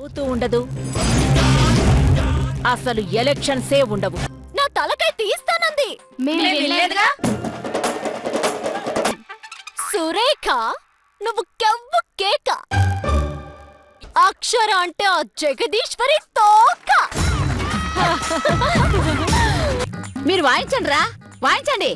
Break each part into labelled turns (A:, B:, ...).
A: ఉండదు, అసలు ఎలక్షన్సే ఉండవు.
B: నా తలకాయ తీస్తానంది సురేఖ. నువ్వు కెవ్వు కేక, అక్షర అంటే ఆ జగదీశ్వరి తోక.
A: మీరు వాయించండి రా, వాయించండి.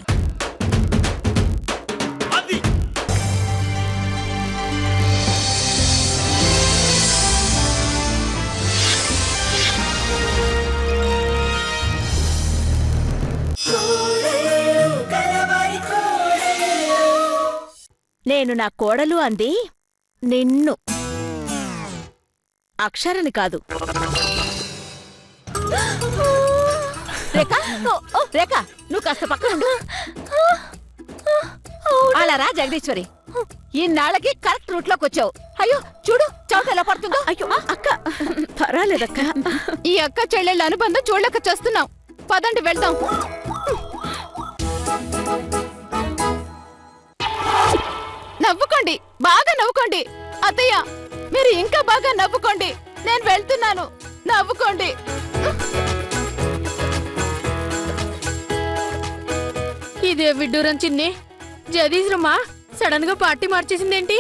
A: నేను నా కోడలు అంది నిన్ను, అక్షరని కాదు. రేఖ నువ్వు కాస్త పక్కన ఉండు. అలా రా జగదీశ్వరి, ఇన్నాళ్ళకి కరెక్ట్ రూట్ లోకి వచ్చావు. అయ్యో చూడు చౌట ఎలా పడుతుందో. అయ్యో అక్క పర్వాలేదక్క,
B: ఈ అక్క చెల్లెళ్ళ అనుబంధం చూడలేక చేస్తున్నాం. పదండి వెళ్దాం. నవ్వుకోండి, బాగా నవ్వుకోండి. అత్తయ్య మీరు ఇంకా బాగా నవ్వుకోండి. నేను వెళ్తున్నాను, నవ్వుకోండి.
C: ఇదే విడ్డూరం చిన్ని. జదీశ్రమా సడన్ గా పార్టీ మార్చేసిందేంటి?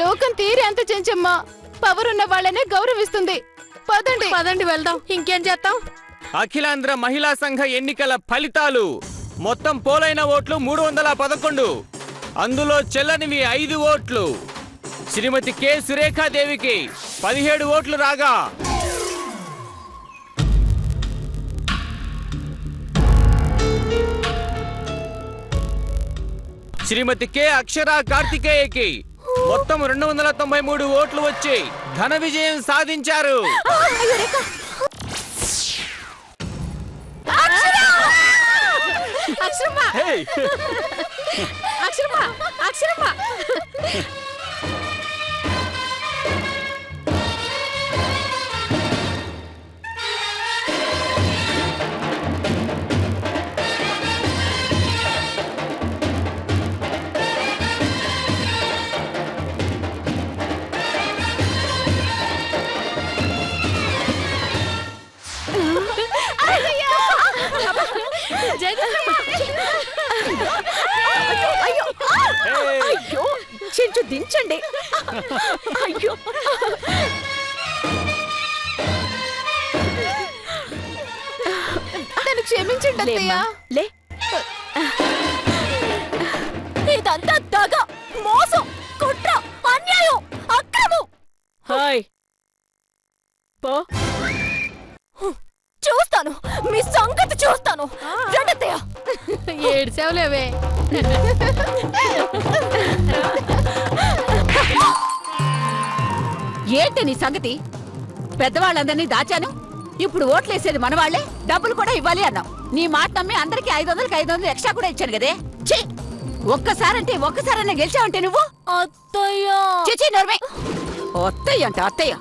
B: లోకం తీరే అంత చెంచమ్మా, పవర్ ఉన్న వాళ్ళనే గౌరవిస్తుంది. పదండి
C: పదండి వెళ్దాం. ఇంకేం చేస్తాం?
D: అఖిలాంధ్ర మహిళా సంఘ ఎన్నికల ఫలితాలు. మొత్తం పోలైన ఓట్లు 311. అందులో చెల్లనివి 5 ఓట్లు. శ్రీమతి కె సురేఖాదేవికి 17 ఓట్లు రాగా, శ్రీమతి కె అక్షర కార్తికేయకి మొత్తం 293 ఓట్లు వచ్చి ఘన విజయం సాధించారు.
A: అయ్యో చెంచు దించండి. అయ్యో
B: నన్ను క్షమించండి అత్తయ్య.
A: లే,
B: ఇదంతా దగ, మోసం, కుట్ర, అన్యాయం, అక్రమం.
A: హాయ్ పో.
B: చూస్తాను, మీ సంగతి చూస్తాను. రండత్తయ్య.
C: ఏడ్చావులేవే.
A: ఏంటి నీ సంగతి? పెద్దవాళ్ళందరినీ దాచాను, ఇప్పుడు ఓట్లేసేది మనవాళ్లే, డబ్బులు కూడా ఇవ్వాలి అన్నావు. నీ మాట నమ్మి అందరికి 500కి 500 ఎక్స్ట్రా కూడా ఇచ్చాను కదే. ఛీ, ఒక్కసారంటే ఒక్కసారన్నా గెలిచావంటే నువ్వు.
B: అత్తయ్య
A: చిచి నోర్మే. అత్తయ్య అంట అత్తయ్య,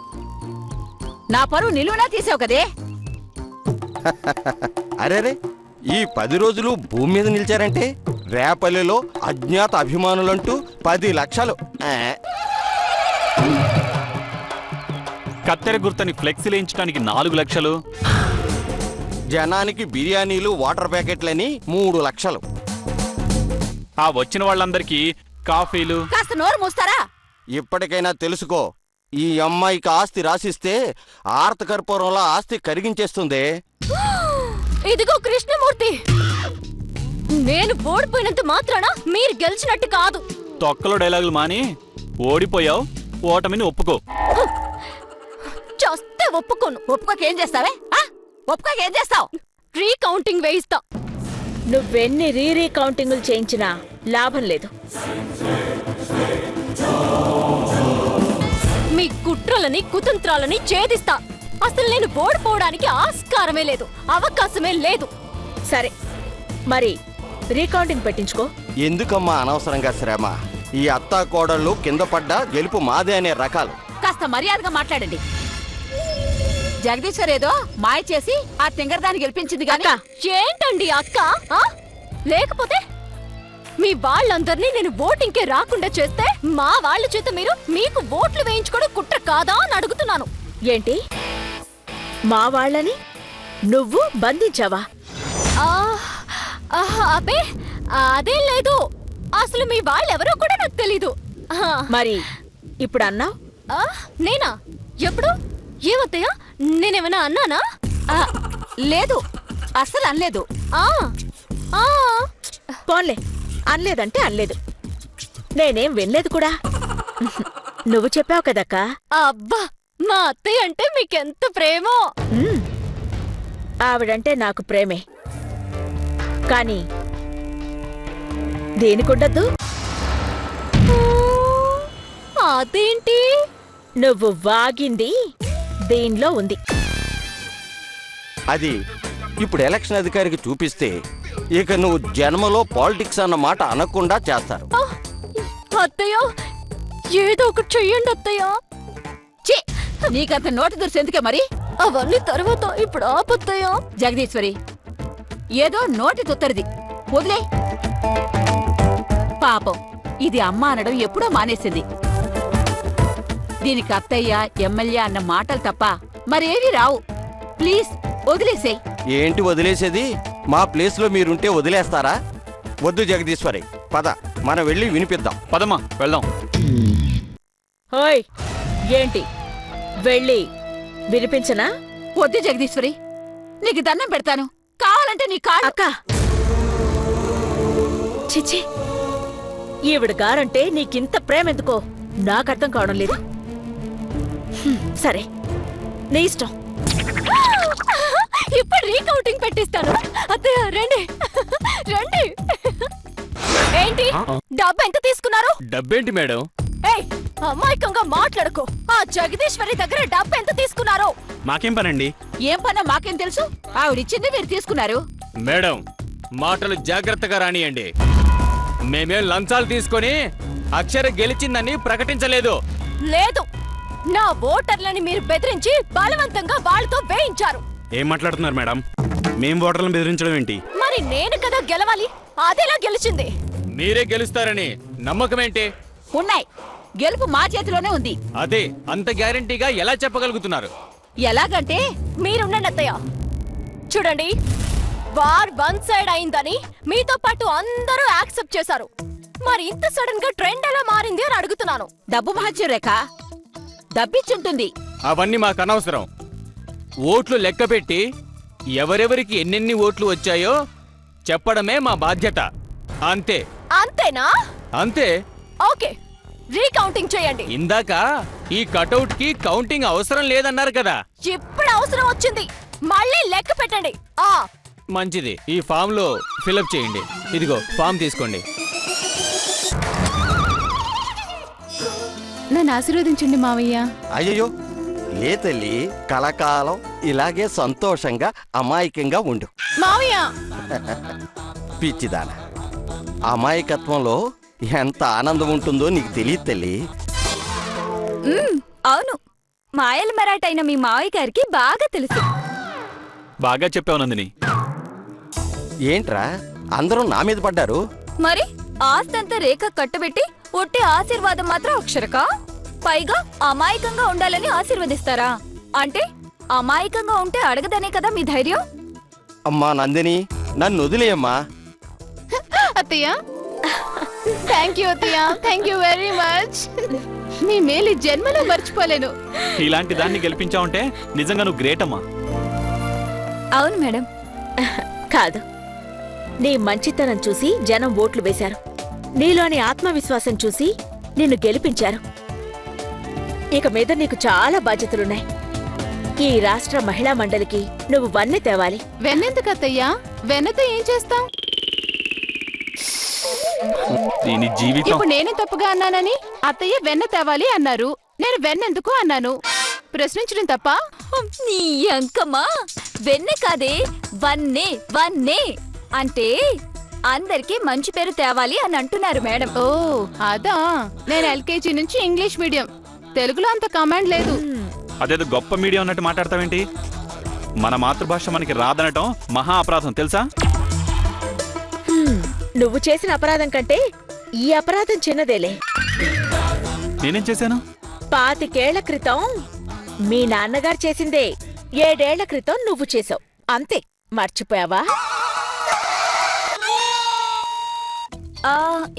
A: నా పరువు నిలువునా తీసావు కదే.
E: అరేరే, ఈ 10 రోజులు భూమి మీద నిలిచారంటే రేపల్లెలో అజ్ఞాత అభిమానులంటూ 10 లక్షలు.
F: కత్తెర గుర్తని ఫ్లెక్సీలేయించడానికి 4 లక్షలు.
E: జనానికి బిర్యానీలు వాటర్ ప్యాకెట్లని 3 లక్షలు.
F: ఆ వచ్చిన వాళ్ళందరికీ కాఫీలు.
A: కాస్త నోరు మూస్తారా?
E: ఇప్పటికైనా తెలుసుకో, ఈ అమ్మాయికి ఆస్తి రాసిస్తే ఆర్త కర్పూరంలో ఆస్తి కరిగించేస్తుంది.
B: ఇదిగో కృష్ణమూర్తి, నేను ఓడిపోయినంత మాత్రాన మీరు గెలిచినట్టు కాదు.
F: తొక్కలో డైలాగులు మాని ఓడిపోయావు, ఓటమిని ఒప్పుకో.
B: చస్తే ఒప్పుకోను.
A: ఒప్పుకోకేం చేస్తావే? ఒప్పుకోకేం చేస్తావు?
B: రీకౌంటింగ్ వేయిస్తా.
A: నువ్వెన్ని రీకౌంటింగులు చేయించినా లాభం లేదు.
B: మీ కుట్రలని కుతంత్రాలని ఛేదిస్తా. అసలు నేను ఓడిపోవడానికి ఆస్కారమే లేదు, అవకాశమే లేదు.
A: సరే మరి రీకౌంటింగ్ పెట్టించుకో.
E: ఎందుకమ్మా అనవసరంగా శ్రమ? ఈ అత్తా కోడళ్ళు కింద పడ్డా గెలుపు మాదే అనే రకాలు.
A: కాస్త మర్యాదగా మాట్లాడండి. జగదీశ్వర్ ఏదో మాయ చేసి ఆ తింగరదాన్ని గెలిపించింది గాక.
B: ఏంటండి అక్క? లేకపోతే మీ వాళ్ళందరినీ నేను ఓటింగ్కే రాకుండా చేస్తే మా వాళ్ళ చేత మీరు మీకు ఓట్లు వేయించుకోవడం కుట్ర కాదా అని అడుగుతున్నాను.
G: ఏంటి మా వాళ్ళని నువ్వు బంధించావా?
B: అబ్బే అదేం లేదు. అసలు మీ వాళ్ళెవరో కూడా నాకు తెలీదు.
G: మరి ఇప్పుడు అన్నావు.
B: నేనా? ఎప్పుడు? ఏమత్తయ్యా, నేనేమైనా అన్నానా?
A: ఆ, లేదు అస్సలు అనలేదు.
B: ఆ, ఆ,
G: పోన్లే, అనలేదంటే అనలేదు. నేనేం వినలేదు కూడా. నువ్వు చెప్పావు కదక్కా.
B: అబ్బా, మా అత్తయ్య అంటే మీకెంత ప్రేమో.
G: ఉమ్, ఆవిడంటే నాకు ప్రేమే. కానీ దేనికుండద్దు?
B: అదేంటి?
G: నువ్వు వాగింది దీనిలో ఉంది.
E: అది ఇప్పుడు ఎలక్షన్ అధికారికి చూపిస్తే ఇక నువ్వు జన్మలో పాలిటిక్స్ అన్న మాట అనకుండా చేస్తారు.
B: అత్తయ్య, ఏదో ఒకటి చెయ్యండి అత్తయ్య.
A: ఛీ, నీకంత నోటి దుర్సు ఎందుకే మరి?
B: అవన్నీ తర్వాత, ఇప్పుడు ఆపత్తయ్య.
A: జగదీశ్వరి, ఏదో నోటి తుత్తరిది, వదిలే. పాపం, ఇది అమ్మ అనడం ఎప్పుడో మానేసింది. దీనికి అత్తయ్య ఎమ్మెల్యే అన్న మాటలు తప్ప మరేవి రావు. ప్లీజ్ వదిలేసేయ్.
E: ఏంటి వదిలేసేది? మా ప్లేస్లో మీరుంటే వదిలేస్తారా? వద్దు జగదీశ్వరి, పద మనం వెళ్ళి వినిపిద్దాం.
F: పదమ్మా వెళ్దాం.
G: ఓయ్, ఏంటి వెళ్ళి వినిపించనా?
A: వద్దు జగదీశ్వరి, నీకు దండం పెడతాను. కావాలంటే నీ కాళ్ళు.
G: అక్క, చిచి, ఈవిడ గారంటే నీకింత ప్రేమెందుకో నాకర్థం కావడం లేదు. సరే, నీ ఇష్టం.
B: ఇప్పుడు రీకౌంటింగ్ పెట్టిస్తాను. అత్తయ్య రండి, రండి. ఏంటి డబ్బు ఎంత తీసుకున్నారు?
D: డబ్బేంటి మేడం?
B: ఏయ్, అమాయకంగా మాట్లాడుకో. ఆ జగదీశ్వరి దగ్గర డబ్బు ఎంత తీసుకున్నారు?
F: మాకేం పనండి?
A: ఏం పన్నా మాకేం తెలుసు? ఆవిడిచ్చింది మీరు తీసుకున్నారు.
D: మేడం, మాటలు జాగ్రత్తగా రానియండి. మేమేం లంచాలు తీసుకొని అక్షర గెలిచిందని ప్రకటించలేదు.
B: లేదు, నా ఓటర్లని మీరు బెదిరించి బలవంతంగా వాళ్ళతో వేయించారు.
F: ఏం మాట్లాడుతున్నారు మేడం? మేం ఓటర్లను బెదిరించడం ఏంటి?
B: మరి నేను కదా గెలవాలి, అదెలా గెలిచింది?
D: మీరే గెలుస్తారని నమ్మకమేంటి?
A: ఉన్నాయి, గెలుపు మా చేతిలోనే ఉంది.
D: అదే అంత గ్యారెంటీగా ఎలా చెప్పగలుగుతున్నారు?
A: ఎలాగంటే
B: మీరుండండి అత్తయ్య. చూడండి, వార్ వన్ సైడ్ అయిందని మీతో పాటు అందరూ యాక్సెప్ట్ చేశారు. మరి ఇంత సడన్ గా ట్రెండ్ ఎలా మారింది అని అడుగుతున్నాను.
A: డబ్బు మహత్యం రేఖ, డబ్బిచ్చుంటుంది.
D: అవన్నీ మాకు అనవసరం. ఓట్లు లెక్కపెట్టి ఎవరెవరికి ఎన్నెన్ని ఓట్లు వచ్చాయో చెప్పడమే మా బాధ్యత. అంతే.
B: అంతేనా?
D: అంతే.
B: ఓకే, రీకౌంటింగ్ చేయండి.
D: ఇందాక ఈ కటౌట్ కి కౌంటింగ్ అవసరం లేదన్నారు కదా.
B: ఇప్పుడు అవసరం వచ్చింది, మళ్ళీ లెక్క పెట్టండి.
D: మంచిది, ఈ ఫామ్ లో ఫిలప్ చేయండి. ఇదిగో ఫామ్ తీసుకోండి.
C: నన్ను ఆశీర్వదించండి మావయ్య.
E: అయ్యయ్యో, లే తల్లి, కలకాలం ఇలాగే సంతోషంగా అమాయకంగా ఉండు.
C: మావయ్య,
E: పిచ్చిదాన, అమాయకత్వంలో ఎంత ఆనందం ఉంటుందో నీకు తెలియదు తల్లి.
B: అవును, మాయల మరాటైన మీ మావయ్య గారికి బాగా తెలుసు.
F: బాగా చెప్పావు నందిని.
E: ఏంట్రా అందరూ నా మీద పడ్డారు?
B: మరి ఆస్తంతా రేఖ కట్టబెట్టి ఒట్టి ఆశీర్వాదం మాత్రం అక్షరక, పైగా అమాయకంగా ఉండాలని ఆశీర్వదిస్తారా? అంటే అమాయకంగా ఉంటే అడగదనే కదా మీ ధైర్యం?
E: అమ్మా నందిని, నన్ను వదిలేయమ్మా.
C: అత్తయ్య, థ్యాంక్ యూ అత్తయ్య, థ్యాంక్ యూ వెరీ మచ్. మీ మేలు ఈ జన్మలో మర్చిపోలేను.
F: ఇలాంటి దాన్ని గెలిపించావంటే నిజంగా నువ్వు గ్రేట్ అమ్మా.
B: అవును మేడం.
G: కాదు, నీ మంచితనం చూసి జనం ఓట్లు వేశారు. నీలోని ఆత్మవిశ్వాసం చూసి నిన్ను గెలిపించారు. ఇక మీద నీకు చాలా బాధ్యతలున్నాయి. ఈ రాష్ట్ర మహిళా మండలికి నువ్వు వన్నె తేవాలి.
C: వెన్నెందుకు అత్తయ్య? వెన్నతో ఏం చేస్తాం?
F: దీని జీవితం.
C: ఇప్పుడు నేనే తప్పుగా అన్నానని అత్తయ్య వెన్న తేవాలి అన్నారు. నేను వెన్నెందుకు అన్నాను. ప్రశ్నించడం తప్ప?
B: నీ అంకమ్మా, వెన్నె కాదే, వన్నే. వన్నే అంటే అందరికి మంచి పేరు తేవాలి అని అంటున్నారు మేడం.
C: ఓ అదా, నేను ఎల్కేజీ నుంచి ఇంగ్లీష్ మీడియం. తెలుగులో అంత కమాండ్ లేదు.
F: అదేదో గొప్ప మీడియా అన్నట్టు మాట్లాడతావేంటి? మన మాతృభాష మనకి రాదనటం మహా అపరాధం తెలుసా?
G: నువ్వు చేసిన అపరాధం కంటే ఈ అపరాధం చిన్నదేలే.
F: నేనేం చేశాను?
G: 25 ఏళ్ల క్రితం మీ నాన్నగారు చేసిందే 7 ఏళ్ల క్రితం నువ్వు చేసావు అంతే. మర్చిపోయావా?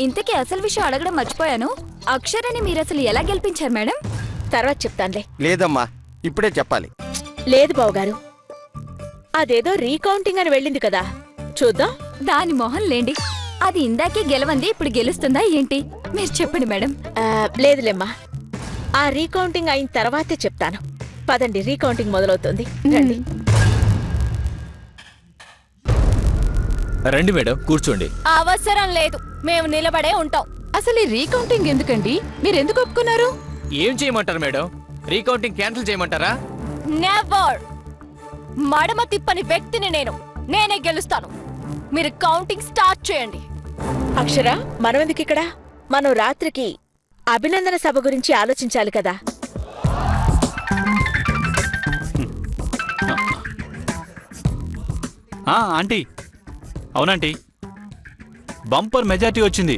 B: ఇంతకీ అసలు విషయం అడగడం మర్చిపోయాను. అక్షరని మీరసలు ఎలా గెలిపించారు మేడం?
G: తర్వాత చెప్తానులే.
E: లేదమ్మా, ఇప్పుడే చెప్పాలి.
G: లేదు బావగారు, అదేదో రీకౌంటింగ్ అని వెళ్ళింది కదా, చూద్దాం.
B: దాని మొహం లేండి. అది ఇందాకే గెలవంది, ఇప్పుడు గెలుస్తుందా ఏంటి? మీరు చెప్పండి మేడం.
G: లేదులేమ్మా, ఆ రీకౌంటింగ్ అయిన తర్వాతే చెప్తాను. పదండి, రీకౌంటింగ్ మొదలవుతుంది. రండి.
D: రండి మేడం, కూర్చోండి.
B: అవసరం లేదు, మేము నిలబడే ఉంటాం.
C: అసలు ఈ రీకౌంటింగ్ ఎందుకండి? మీరెందుకు ఒప్పుకున్నారు?
D: ఏం చేయమంటారు మేడం? రీకౌంటింగ్ క్యాన్సిల్ చేయమంటారా?
B: నెవర్. మడమ తిప్పని వ్యక్తిని నేనే గెలుస్తాను. మీరు కౌంటింగ్ స్టార్ట్ చేయండి.
G: అక్షర, మనమెందుకు ఇక్కడ? మనం రాత్రికి అభినందన సభ గురించి ఆలోచించాలి కదా.
F: ఆంటీ, అవునంటీ, బంపర్ మెజార్టీ వచ్చింది.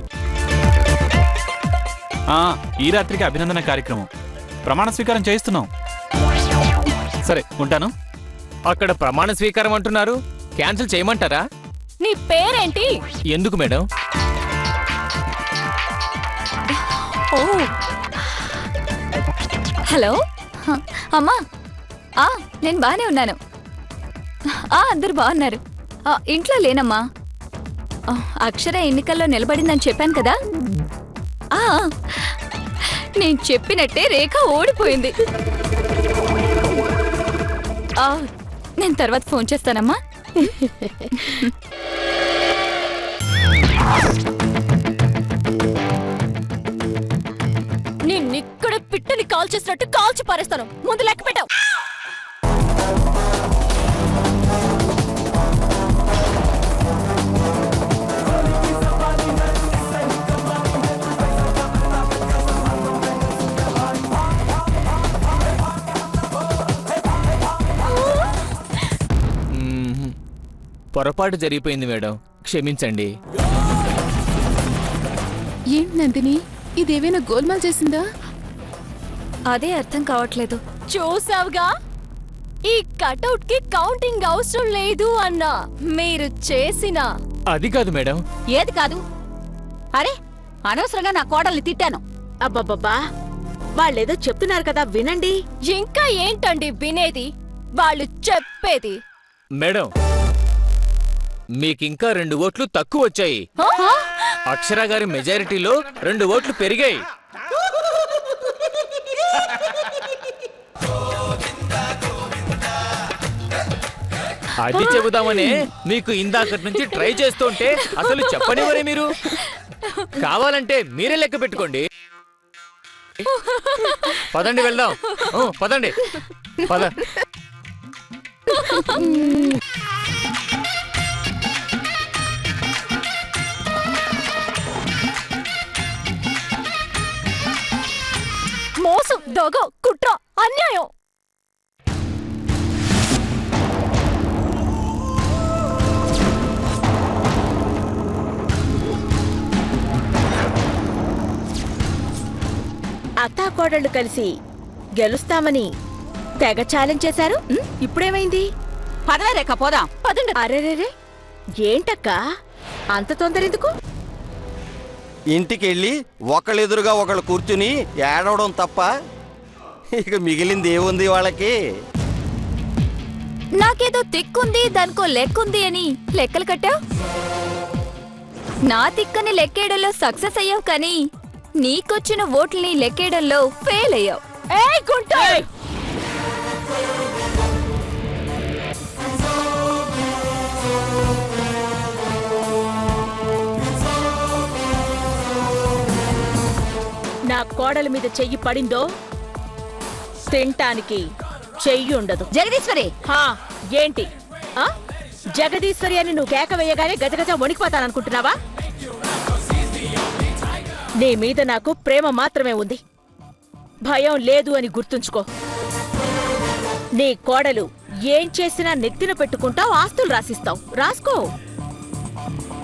F: ఈ రాత్రికి అభినందన కార్యక్రమం, ప్రమాణ స్వీకారం చేయిస్తున్నాం. సరే, ఉంటాను.
D: అక్కడ ప్రమాణ స్వీకారం అంటున్నారు, క్యాన్సిల్ చేయమంటారా?
B: నీ పేరేంటి?
D: ఎందుకు మేడం?
B: ఓ, హలో అమ్మా. నేను బానే ఉన్నాను. అందరు బాగున్నారు. ఇంట్లో లేనమ్మా. అక్షర ఎన్నికల్లో నిలబడిందని చెప్పాను కదా. నేను చెప్పినట్టే రేఖ ఓడిపోయింది. నేను తర్వాత ఫోన్ చేస్తానమ్మా. నిన్నిక్కడ పిట్టని కాల్ చేసినట్టు కాల్చి పారేస్తాను. ముందు లెక్క పెట్టావు.
D: పొరపాటు జరిగిపోయింది మేడం, క్షమించండి.
C: ఏంటి నందిని, ఇదేమైనా గోల్మాల్ చేసిందా?
B: అదే అర్థం కావట్లేదు. చూసావుగా, ఈ కటౌట్ కి కౌంటింగ్ అవసరం లేదు అన్నా. మీరు చేసిన
D: అది కాదు మేడం.
A: ఏది కాదు? అరే, అనవసరంగా నా కోడల్ని తిట్టాను.
G: అబ్బబ్బబ్బా, వాళ్ళేదో చెప్తున్నారు కదా, వినండి.
B: ఇంకా ఏంటండి వినేది? వాళ్ళు చెప్పేది.
D: మేడం, మీకింకా 2 ఓట్లు తక్కువ వచ్చాయి. అక్షర గారి మెజారిటీలో 2 ఓట్లు పెరిగాయి. అది చెబుదామనే మీకు ఇందాకటి నుంచి ట్రై చేస్తుంటే అసలు చెప్పనివరే మీరు. కావాలంటే మీరే లెక్క పెట్టుకోండి. పదండి, వెళ్దాం. పదండి, పద.
B: మోసం, దగ, కుట్ర, అన్యాయం.
G: అత్తాకోడళ్ళు కలిసి గెలుస్తామని తెగ ఛాలెంజ్ చేశారు. ఇప్పుడేమైంది?
A: పదవే రేఖ, పోదాం.
B: పదండి.
G: అరెరెరే, ఏంటక్కా అంత తొందరెందుకు?
E: ఇంటికెళ్ళి ఒకళ్ళెదురుగా ఒకళ్ళు కూర్చుని ఏడవడం తప్ప ఇక మిగిలింది ఏముంది వాళ్ళకి?
B: నాకేదో తిక్కుంది, దానికో లెక్కుంది అని లెక్కలు కట్టావు. నా తిక్కని లెక్కేయడంలో సక్సెస్ అయ్యావు, కానీ నీకొచ్చిన ఓట్లని లెక్కేయడంలో ఫెయిల్ అయ్యావు.
G: నా కోడల మీద చెయ్యి పడిందో తింటానికి చెయ్యి ఉండదు.
A: జగదీశ్వరి,
G: ఏంటి? జగదీశ్వరి అని నువ్వు కేక వేయగానే గజగజ వణికిపోతాననుకుంటున్నావా? నీ మీద నాకు ప్రేమ మాత్రమే ఉంది, భయం లేదు అని గుర్తుంచుకో. నీ కోడలు ఏం చేసినా నెత్తిన పెట్టుకుంటావు, ఆస్తులు రాసిస్తావు. రాసుకో,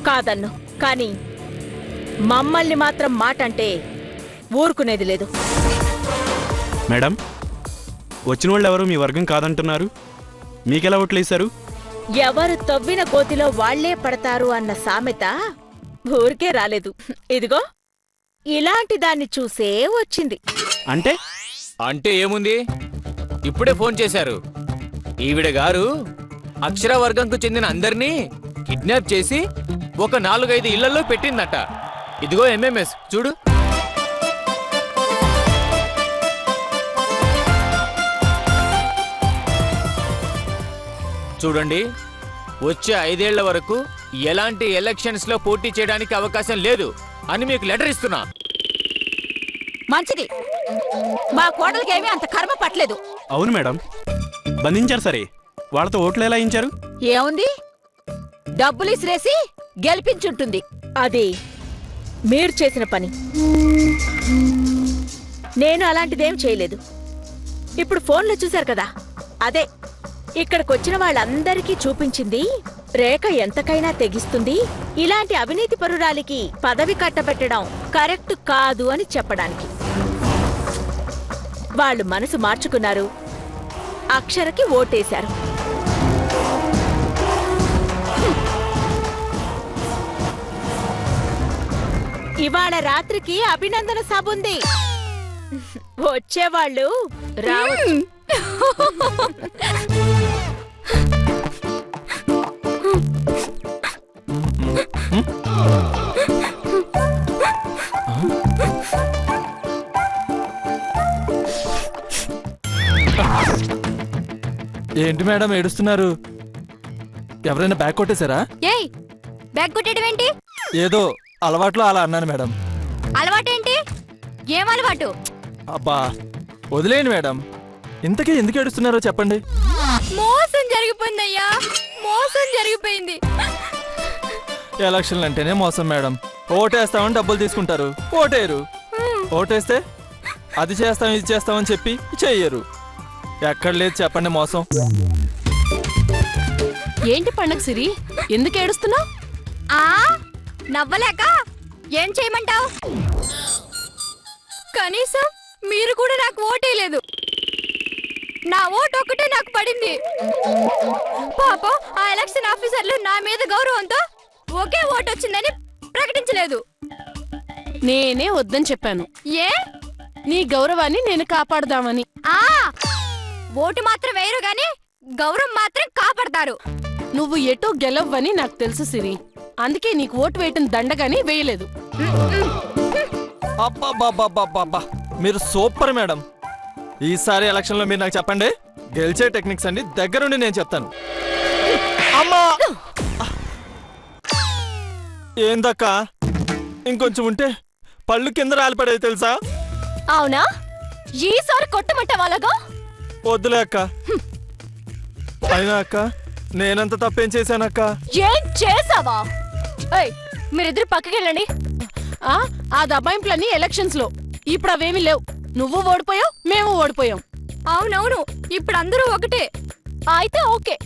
G: కాదన్ను. కానీ మమ్మల్ని మాత్రం మాట అంటే ఊరుకునేది లేదు.
F: మేడం, వచ్చిన వాళ్ళు ఎవరు మీ వర్గం కాదంటున్నారు? మీకెలా ఓట్లేశారు?
G: ఎవరు తవ్విన గోతిలో వాళ్లే పడతారు అన్న సామెత ఊరికే రాలేదు. ఇదిగో ఇలాంటి దాన్ని చూసే వచ్చింది.
F: అంటే
D: అంటే ఏముంది, ఇప్పుడే ఫోన్ చేశారు. ఈవిడ గారు అక్షర వర్గంకు చెందిన అందరినీ కిడ్నాప్ చేసి ఒక 4-5 ఇళ్లలో పెట్టిందట. ఇదిగో ఎంఎంఎస్ చూడు. చూడండి, వచ్చే 5 ఏళ్ల వరకు ఎలాంటి ఎలక్షన్స్ లో పోటీ చేయడానికి అవకాశం లేదు అని మీకు లెటర్ ఇస్తున్నా.
A: మంచిది, మా కోడలికి ఏమీ అంత కర్మ పట్టలేదు.
F: అవును మేడం, బంధించారు సరే, వాళ్ళతో ఓట్లు ఎలా ఇచ్చారు?
A: ఏముంది, డబ్బులు ఇసిరేసి గెలిపించుంటుంది.
G: అది మీరు చేసిన పని. నేను అలాంటిదేం చేయలేదు. ఇప్పుడు ఫోన్లో చూశారు కదా, అదే ఇక్కడికొచ్చిన వాళ్ళందరికీ చూపించింది. రేఖ ఎంతకైనా తెగిస్తుంది, ఇలాంటి అవినీతి పరురాలికి పదవి కట్టబెట్టడం కరెక్ట్ కాదు అని చెప్పడానికి. వాళ్ళు మనసు మార్చుకున్నారు, అక్షరకి ఓటేశారు. ఇవాళ రాత్రికి అభినందన సభ ఉంది. వచ్చేవాళ్ళు రావచ్చు.
H: ఏంటి మేడం ఏడుస్తున్నారు? ఎవరైనా బ్యాగ్ కొట్టేశారా?
B: ఏయ్, బ్యాగ్ కొట్టేయడం ఏంటి?
H: ఏదో అలవాట్లో అలా అన్నాను మేడం.
B: అలవాటేంటి? ఏం అలవాటు?
H: అబ్బా వదిలేయండి మేడం. ఇంతకీ ఎందుకు ఏడుస్తున్నారో చెప్పండి.
B: మోసం జరిగిపోయిందయ్యా, మోసం జరిగిపోయింది.
H: ఎలక్షన్లు అంటేనే మోసం మేడం. ఓటేస్తామని డబ్బులు తీసుకుంటారు, ఓటేయరు. ఓటేస్తే అది చేస్తాం ఇది చేస్తామని చెప్పి చెయ్యరు. ఎక్కడ లేదు చెప్పండి మోసం.
C: ఏంటి పండగ సిరి, ఎందుకు ఏడుస్తున్నావు?
B: ఆ నవ్వలేక ఏం చేయమంటావు? కనీసం మీరు కూడా నాకు ఓటేయలేదు. నా ఓటు ఒక్కటే నాకు పడింది. పాపం ఆ ఎలక్షన్ ఆఫీసర్లు నా మీద గౌరవంతో ఒకే ఓటు వచ్చిందని ప్రకటించలేదు.
C: నేనే వద్దని చెప్పాను.
B: ఏ?
C: నీ గౌరవాన్ని నేను కాపాడదామని.
B: ఆ ఓటు మాత్రం వేయరు గాని గౌరవం మాత్రం కాపాడతారు.
C: నువ్వు ఎటో గెలవ్వని నాకు తెలుసు సిరి, అందుకే నీకు ఓటు వేయటం దండగాని వేయలేదు.
H: అబ్బా మీరు సూపర్ మేడం. ఈసారి ఎలక్షన్లో మీరు నాకు చెప్పండి, గెలిచే టెక్నిక్స్ అండి దగ్గరుండి నేను చెప్తాను. అమ్మా ఏందక్క, ఇంకొంచెం ఉంటే పళ్ళు కింద రాలిపడేది తెలుసా?
B: అవునా? ఈసారి కొట్టమంటే వాళ్ళగా?
H: వద్దులే అక్క. అయినా అక్క నేనంత తప్పేం చేశానక్క?
B: ఏం చేసావా? మీరిద్దరు పక్కకెళ్ళండి.
C: ఆ దబాయింపులన్నీ ఎలక్షన్స్ లో, ఇప్పుడు అవేమీ లేవు. నువ్వు ఓడిపోయావు, మేము ఓడిపోయాం.
B: అవునవును, ఇప్పుడు అందరూ ఒకటే. అయితే ఓకే.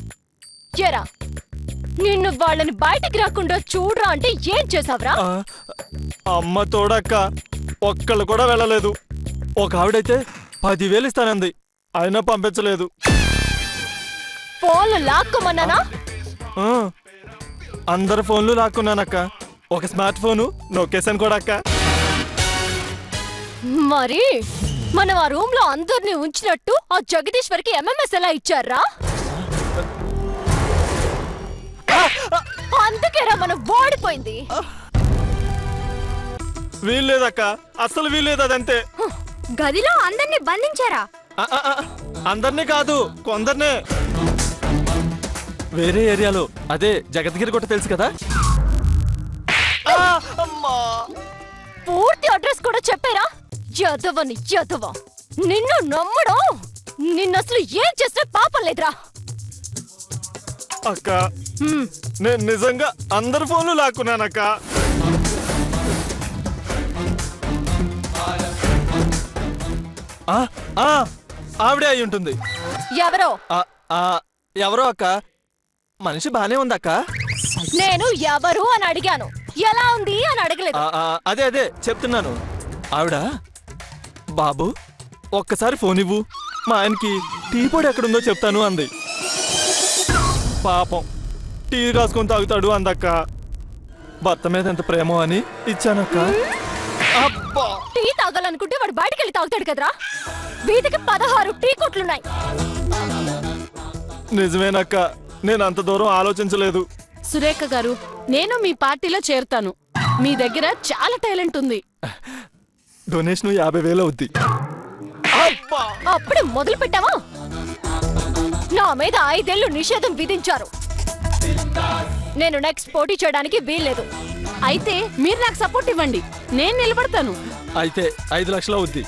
B: ఎరా, నిన్ను వాళ్ళని బయటికి రాకుండా చూడరా అంటే ఏం చేసావురా?
H: అమ్మ తోడక్క, ఒక్కళ్ళు కూడా వెళ్ళలేదు. ఒక ఆవిడైతే 10,000 ఇస్తానంది, అయినా పంపించలేదు.
B: ఫోన్లు లాక్కోమన్నానా?
H: అందరు ఫోన్లు లాక్కున్నానక్క. ఒక స్మార్ట్ ఫోను నొక్కేశాను కూడా అక్క.
B: మరి మనం ఆ రూమ్ లో అందరినీ ఉంచినట్టు ఆ జగదీశ్వర్కి ఎంఎంఎస్ ఎలా ఇచ్చారా? అందుకేరా మనం ఓడిపోయింది.
H: వీల్లేదక్క, అస్సలు వీల్లేదు. అదంతే.
B: గదిలో అందరినీ బంధించారా?
H: అందరినీ కాదు, కొందరినే. వేరే ఏరియాలో, అదే జగద్గిరి కొట్ట తెలుసు కదా.
B: పూర్తి అడ్రస్ కూడా చెప్పారా? యదవని యదవ, నిన్ను నమ్మడం, నిన్నసలు ఏం చేస్తే పాపం లేదురా.
H: అక్క నేను నిజంగా అందరి ఫోన్లు లాక్కున్నానక్క. ఆవిడే అయి ఉంటుంది.
B: ఎవరో?
H: ఎవరో అక్క, మనిషి బానే ఉందక్క.
B: నేను ఎవరు అని అడిగాను, ఎలా ఉంది అని అడగలేదు.
H: అదే చెప్తున్నాను. ఆవిడ బాబు ఒక్కసారి ఫోన్ ఇవ్వు మా ఆయనకి టీ పొడి ఎక్కడుందో చెప్తాను అంది. పాపం టీ కాసుకొని తాగుతాడు అందక్క. భర్త మీద ఎంత ప్రేమో అని ఇచ్చానక్క. అబ్బా
B: టీ తాగాలనుకుంటే వాడు బయటికి వెళ్ళి తాగుతాడు కదరా. వీధికి 16 టీ కొట్లున్నాయి.
H: నిజమేనక్క, నేను అంత దూరం ఆలోచించలేదు.
C: సురేఖ గారు, నేను మీ పార్టీలో చేరుతాను. మీ దగ్గర చాలా టాలెంట్ ఉంది.
H: డొనేషన్ 50,000 అవుద్ది.
B: అప్పుడే మొదలు పెట్టావా? నా మీద 5 ఏళ్లు నిషేధం విధించారు. నేను నెక్స్ట్ పోటీ చేయడానికి వీల్లేదు.
C: అయితే మీరు నాకు సపోర్ట్ ఇవ్వండి, నేను నిలబడతాను.
H: అయితే 5 లక్షలు అవుద్ది.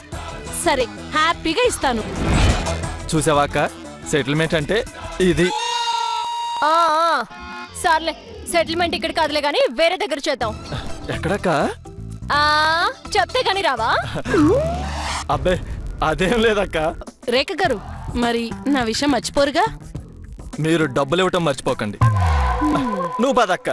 C: సరే, హ్యాపీగా ఇస్తాను.
H: చూసావాక, సెటిల్మెంట్ అంటే ఇది.
B: ఆ సర్లే, సెటిల్మెంట్ ఇక్కడ కాదులే గానీ వేరే దగ్గర చేద్దాం.
H: ఎక్కడక్క?
B: ఆ చెప్తే గానీ రావా?
H: అబ్బే అదేం లేదక్క.
C: రేఖ గారు, మరి నా విషయం మర్చిపోరుగా?
H: మీరు డబ్బులు ఇవ్వటం మర్చిపోకండి. నువ్వు పదక్క.